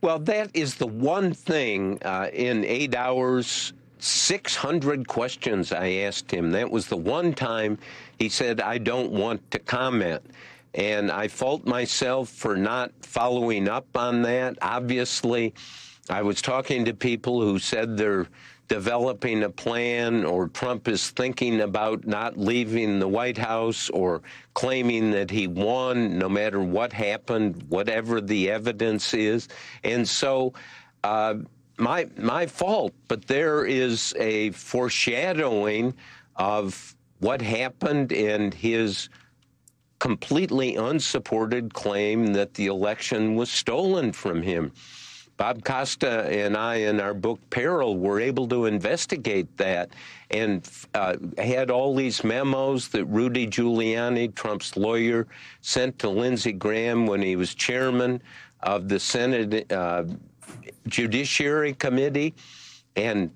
Well, that is the one thing in 8 hours, 600 questions I asked him. That was the one time he said, I don't want to comment. And I fault myself for not following up on that. Obviously, I was talking to people who said they're developing a plan, or Trump is thinking about not leaving the White House, or claiming that he won no matter what happened, whatever the evidence is. And so my fault, but there is a foreshadowing of what happened and his completely unsupported claim that the election was stolen from him. Bob Costa and I, in our book Peril, were able to investigate that and had all these memos that Rudy Giuliani, Trump's lawyer, sent to Lindsey Graham when he was chairman of the Senate Judiciary Committee. And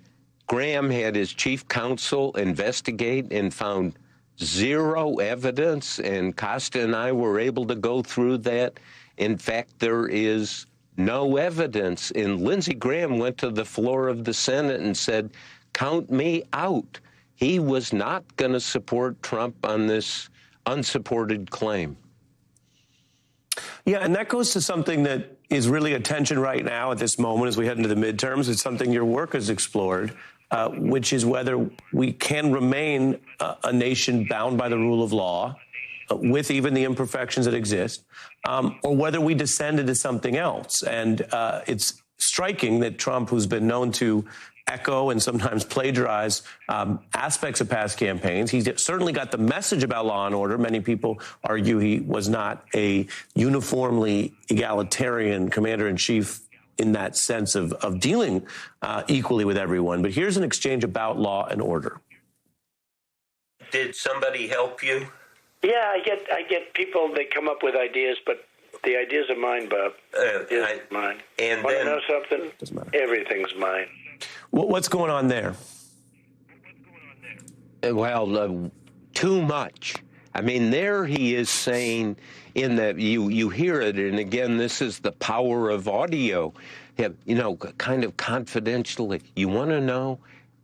Graham had his chief counsel investigate and found zero evidence, and Costa and I were able to go through that. In fact, there is no evidence. And Lindsey Graham went to the floor of the Senate and said, count me out. He was not going to support Trump on this unsupported claim. Yeah, and that goes to something that is really attention right now at this moment as we head into the midterms. It's something your work has explored, which is whether we can remain a nation bound by the rule of law, with even the imperfections that exist, or whether we descend into something else. And it's striking that Trump, who's been known to echo and sometimes plagiarize aspects of past campaigns, he's certainly got the message about law and order. Many people argue he was not a uniformly egalitarian commander-in-chief in that sense of dealing equally with everyone. But here's an exchange about law and order. Did somebody help you? Yeah, I get people, they come up with ideas, but the ideas are mine, Bob. Mine. And want then, to know something? Everything's mine. What's going on there? Well, too much. I mean, there he is saying in that you hear it, and again, this is the power of audio, you know, kind of confidentially. You want to know?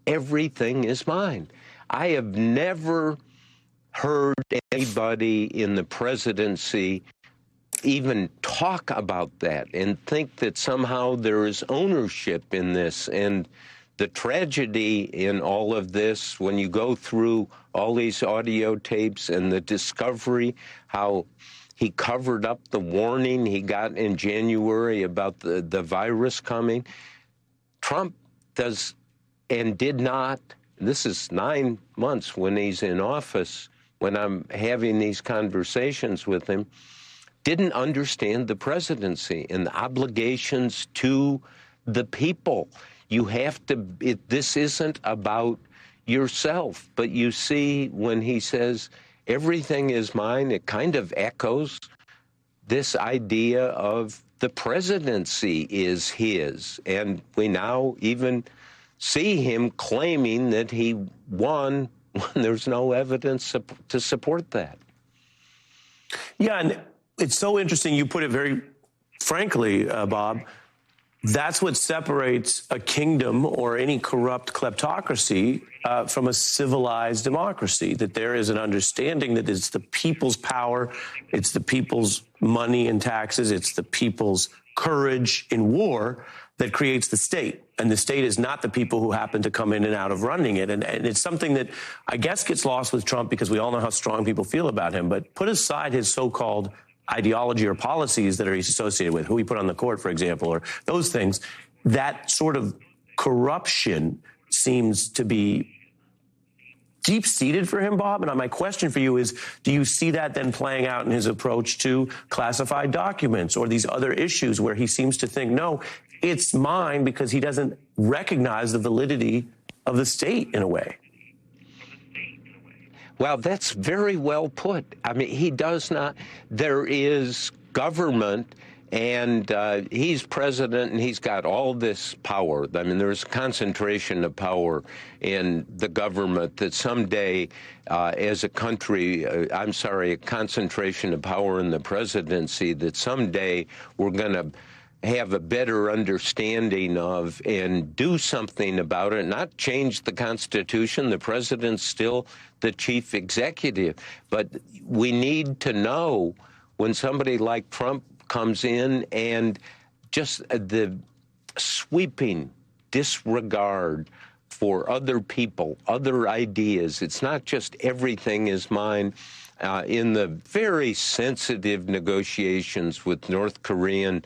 Everything is mine. I have never heard anybody in the presidency even talk about that and think that somehow there is ownership in this. And the tragedy in all of this, when you go through all these audio tapes and the discovery, how he covered up the warning he got in January about the virus coming, Trump does and did not, this is 9 months when he's in office, when I'm having these conversations with him, didn't understand the presidency and the obligations to the people. You have to, this isn't about yourself. But you see, when he says, everything is mine, it kind of echoes this idea of the presidency is his. And we now even see him claiming that he won when there's no evidence to support that. Yeah, and it's so interesting. You put it very frankly, Bob. That's what separates a kingdom or any corrupt kleptocracy from a civilized democracy, that there is an understanding that it's the people's power, it's the people's money and taxes, it's the people's courage in war that creates the state. And the state is not the people who happen to come in and out of running it. And it's something that I guess gets lost with Trump because we all know how strong people feel about him. But put aside his so-called ideology or policies that he's associated with, who he put on the court, for example, or those things, that sort of corruption seems to be deep-seated for him, Bob. And my question for you is, do you see that then playing out in his approach to classified documents or these other issues where he seems to think, no, it's mine, because he doesn't recognize the validity of the state in a way? Well, that's very well put. I mean, he does not. There is government, and he's president, and he's got all this power. I mean, there's a concentration of power in the government that someday, as a country, a concentration of power in the presidency that someday we're going to have a better understanding of and do something about it, not change the Constitution. The president's still the chief executive. But we need to know when somebody like Trump comes in and just the sweeping disregard for other people, other ideas. It's not just everything is mine. In the very sensitive negotiations with North Korean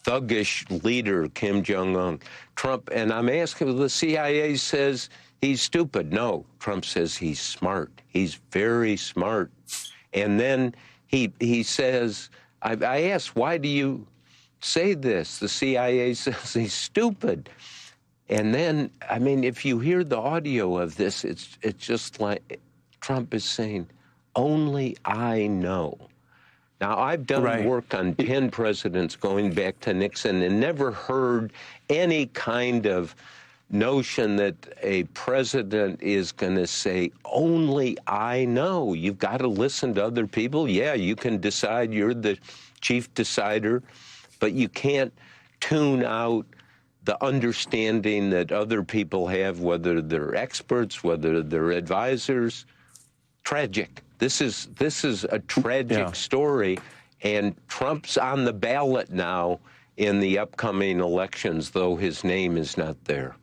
thuggish leader Kim Jong-un, Trump, and I'm asking, the CIA says he's stupid. No, Trump says he's smart. He's very smart. And then he says, I asked, why do you say this? The CIA says he's stupid. And then, I mean, if you hear the audio of this, it's just like Trump is saying, only I know. Now, I've done work on 10 presidents going back to Nixon and never heard any kind of notion that a president is going to say, only I know. You've got to listen to other people. Yeah, you can decide, you're the chief decider, but you can't tune out the understanding that other people have, whether they're experts, whether they're advisors. Tragic. This is a tragic story, and Trump's on the ballot now in the upcoming elections, though his name is not there.